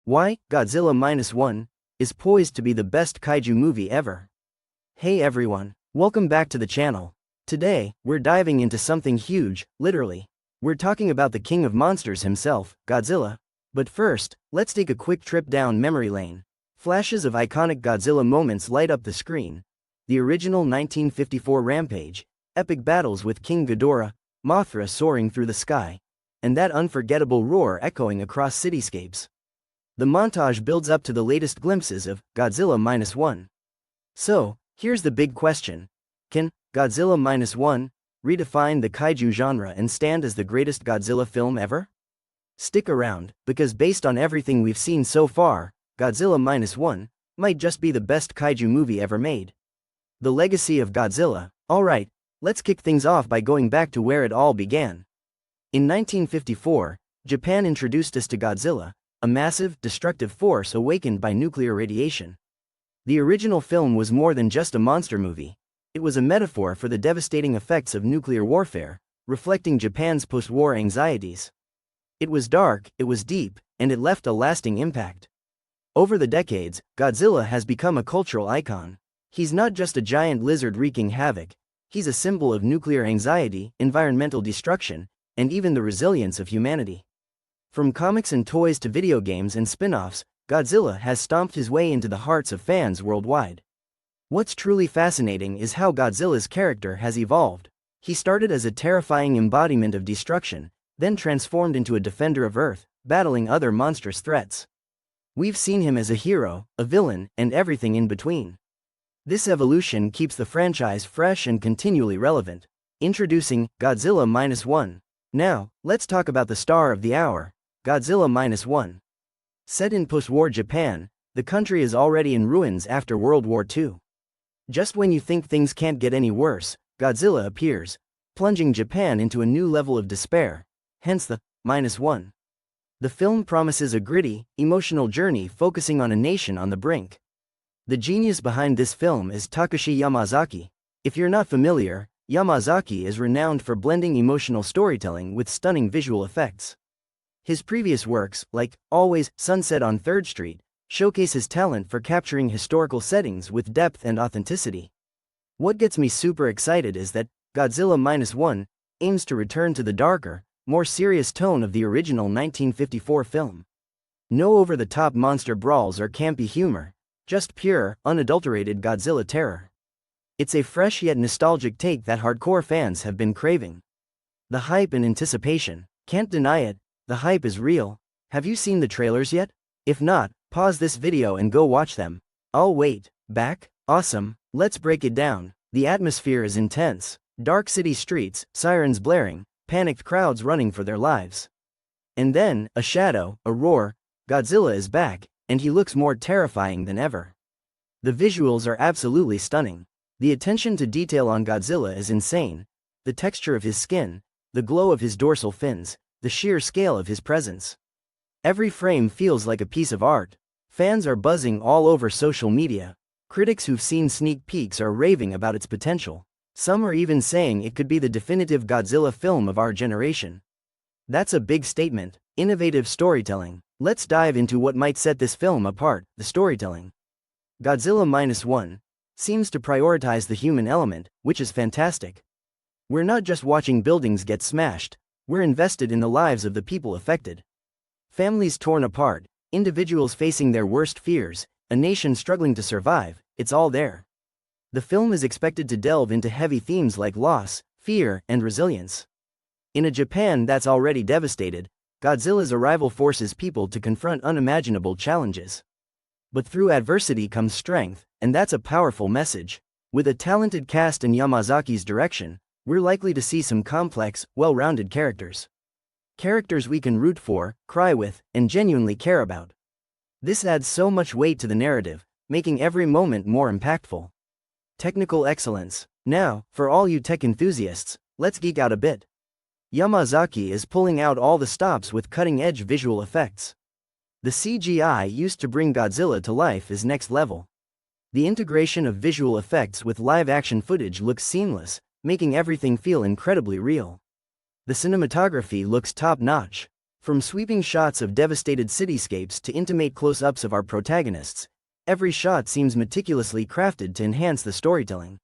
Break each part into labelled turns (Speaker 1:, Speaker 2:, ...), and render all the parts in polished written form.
Speaker 1: Why Godzilla Minus One is poised to be the best kaiju movie ever. Hey everyone, welcome back to the channel. Today, we're diving into something huge, literally. We're talking about the king of monsters himself, Godzilla. But first, let's take a quick trip down memory lane. Flashes of iconic Godzilla moments light up the screen. The original 1954 Rampage, epic battles with King Ghidorah, Mothra soaring through the sky, and that unforgettable roar echoing across cityscapes. The montage builds up to the latest glimpses of Godzilla Minus One. So, here's the big question. Can Godzilla Minus One redefine the kaiju genre and stand as the greatest Godzilla film ever? Stick around, because based on everything we've seen so far, Godzilla Minus One might just be the best kaiju movie ever made. The legacy of Godzilla. Alright, let's kick things off by going back to where it all began. In 1954, Japan introduced us to Godzilla, a massive, destructive force awakened by nuclear radiation. The original film was more than just a monster movie. It was a metaphor for the devastating effects of nuclear warfare, reflecting Japan's post-war anxieties. It was dark, it was deep, and it left a lasting impact. Over the decades, Godzilla has become a cultural icon. He's not just a giant lizard wreaking havoc, he's a symbol of nuclear anxiety, environmental destruction, and even the resilience of humanity. From comics and toys to video games and spin-offs, Godzilla has stomped his way into the hearts of fans worldwide. What's truly fascinating is how Godzilla's character has evolved. He started as a terrifying embodiment of destruction, then transformed into a defender of Earth, battling other monstrous threats. We've seen him as a hero, a villain, and everything in between. This evolution keeps the franchise fresh and continually relevant. Introducing Godzilla Minus One. Now, let's talk about the star of the hour, Godzilla Minus One. Set in post-war Japan, the country is already in ruins after World War II. Just when you think things can't get any worse, Godzilla appears, plunging Japan into a new level of despair, hence the Minus One. The film promises a gritty, emotional journey focusing on a nation on the brink. The genius behind this film is Takashi Yamazaki. If you're not familiar, Yamazaki is renowned for blending emotional storytelling with stunning visual effects. His previous works, like Always Sunset on 3rd Street, showcase his talent for capturing historical settings with depth and authenticity. What gets me super excited is that Godzilla Minus One aims to return to the darker, more serious tone of the original 1954 film. No over-the-top monster brawls or campy humor, just pure, unadulterated Godzilla terror. It's a fresh yet nostalgic take that hardcore fans have been craving. The hype and anticipation. Can't deny it, the hype is real. Have you seen the trailers yet? If not, pause this video and go watch them. I'll wait. Back? Awesome. Let's break it down. The atmosphere is intense. Dark city streets, sirens blaring, panicked crowds running for their lives. And then, a shadow, a roar, Godzilla is back, and he looks more terrifying than ever. The visuals are absolutely stunning. The attention to detail on Godzilla is insane. The texture of his skin, the glow of his dorsal fins, the sheer scale of his presence. Every frame feels like a piece of art. Fans are buzzing all over social media. Critics who've seen sneak peeks are raving about its potential. Some are even saying it could be the definitive Godzilla film of our generation. That's a big statement. Innovative storytelling. Let's dive into what might set this film apart, the storytelling. Godzilla Minus One seems to prioritize the human element, which is fantastic. We're not just watching buildings get smashed, we're invested in the lives of the people affected. Families torn apart, individuals facing their worst fears, a nation struggling to survive, it's all there. The film is expected to delve into heavy themes like loss, fear, and resilience. In a Japan that's already devastated, Godzilla's arrival forces people to confront unimaginable challenges. But through adversity comes strength, and that's a powerful message. With a talented cast and Yamazaki's direction, we're likely to see some complex, well-rounded characters. Characters we can root for, cry with, and genuinely care about. This adds so much weight to the narrative, making every moment more impactful. Technical excellence. Now, for all you tech enthusiasts, let's geek out a bit. Yamazaki is pulling out all the stops with cutting-edge visual effects. The CGI used to bring Godzilla to life is next level. The integration of visual effects with live-action footage looks seamless, making everything feel incredibly real. The cinematography looks top-notch. From sweeping shots of devastated cityscapes to intimate close-ups of our protagonists, every shot seems meticulously crafted to enhance the storytelling.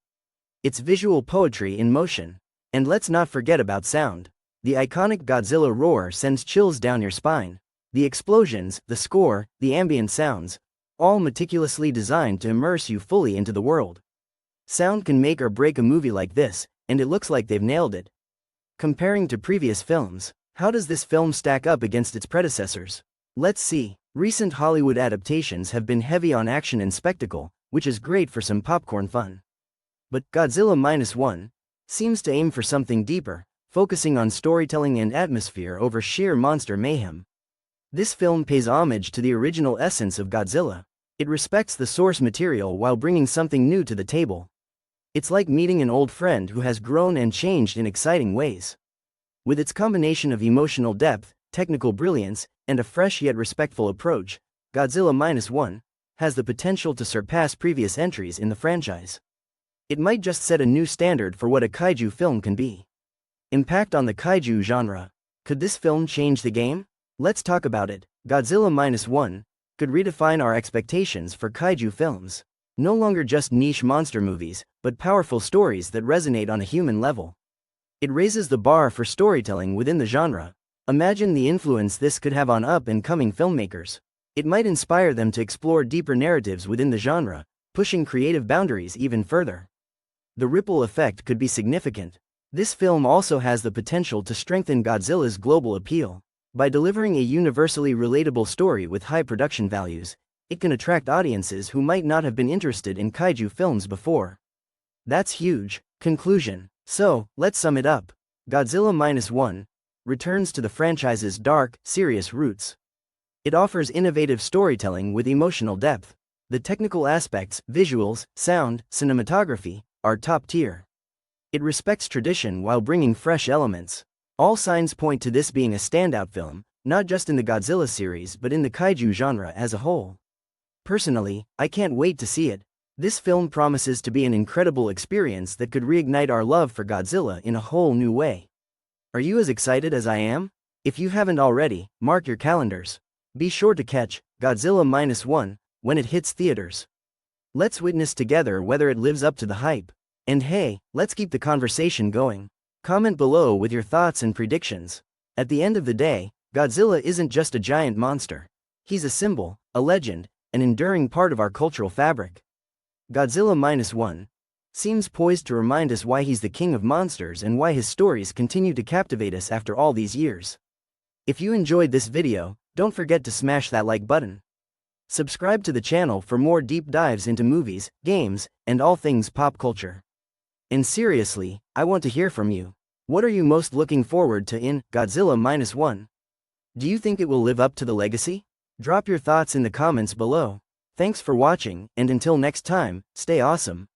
Speaker 1: It's visual poetry in motion. And let's not forget about sound. The iconic Godzilla roar sends chills down your spine. The explosions, the score, the ambient sounds, all meticulously designed to immerse you fully into the world. Sound can make or break a movie like this, and it looks like they've nailed it. Comparing to previous films, how does this film stack up against its predecessors? Let's see. Recent Hollywood adaptations have been heavy on action and spectacle, which is great for some popcorn fun. But Godzilla Minus One seems to aim for something deeper, focusing on storytelling and atmosphere over sheer monster mayhem. This film pays homage to the original essence of Godzilla. It respects the source material while bringing something new to the table. It's like meeting an old friend who has grown and changed in exciting ways. With its combination of emotional depth, technical brilliance, and a fresh yet respectful approach, Godzilla Minus One has the potential to surpass previous entries in the franchise. It might just set a new standard for what a kaiju film can be. Impact on the kaiju genre. Could this film change the game? Let's talk about it. Godzilla Minus One could redefine our expectations for kaiju films. No longer just niche monster movies, but powerful stories that resonate on a human level. It raises the bar for storytelling within the genre. Imagine the influence this could have on up-and-coming filmmakers. It might inspire them to explore deeper narratives within the genre, pushing creative boundaries even further. The ripple effect could be significant. This film also has the potential to strengthen Godzilla's global appeal. By delivering a universally relatable story with high production values, it can attract audiences who might not have been interested in kaiju films before. That's huge. Conclusion. So, let's sum it up. Godzilla Minus One returns to the franchise's dark, serious roots. It offers innovative storytelling with emotional depth. The technical aspects, visuals, sound, cinematography, are top tier. It respects tradition while bringing fresh elements. All signs point to this being a standout film, not just in the Godzilla series but in the kaiju genre as a whole. Personally, I can't wait to see it. This film promises to be an incredible experience that could reignite our love for Godzilla in a whole new way. Are you as excited as I am? If you haven't already, mark your calendars. Be sure to catch Godzilla Minus One when it hits theaters. Let's witness together whether it lives up to the hype. And hey, let's keep the conversation going. Comment below with your thoughts and predictions. At the end of the day, Godzilla isn't just a giant monster. He's a symbol, a legend, an enduring part of our cultural fabric. Godzilla Minus One seems poised to remind us why he's the king of monsters and why his stories continue to captivate us after all these years. If you enjoyed this video, don't forget to smash that like button. Subscribe to the channel for more deep dives into movies, games, and all things pop culture. And seriously, I want to hear from you. What are you most looking forward to in Godzilla Minus One? Do you think it will live up to the legacy? Drop your thoughts in the comments below. Thanks for watching, and until next time, stay awesome.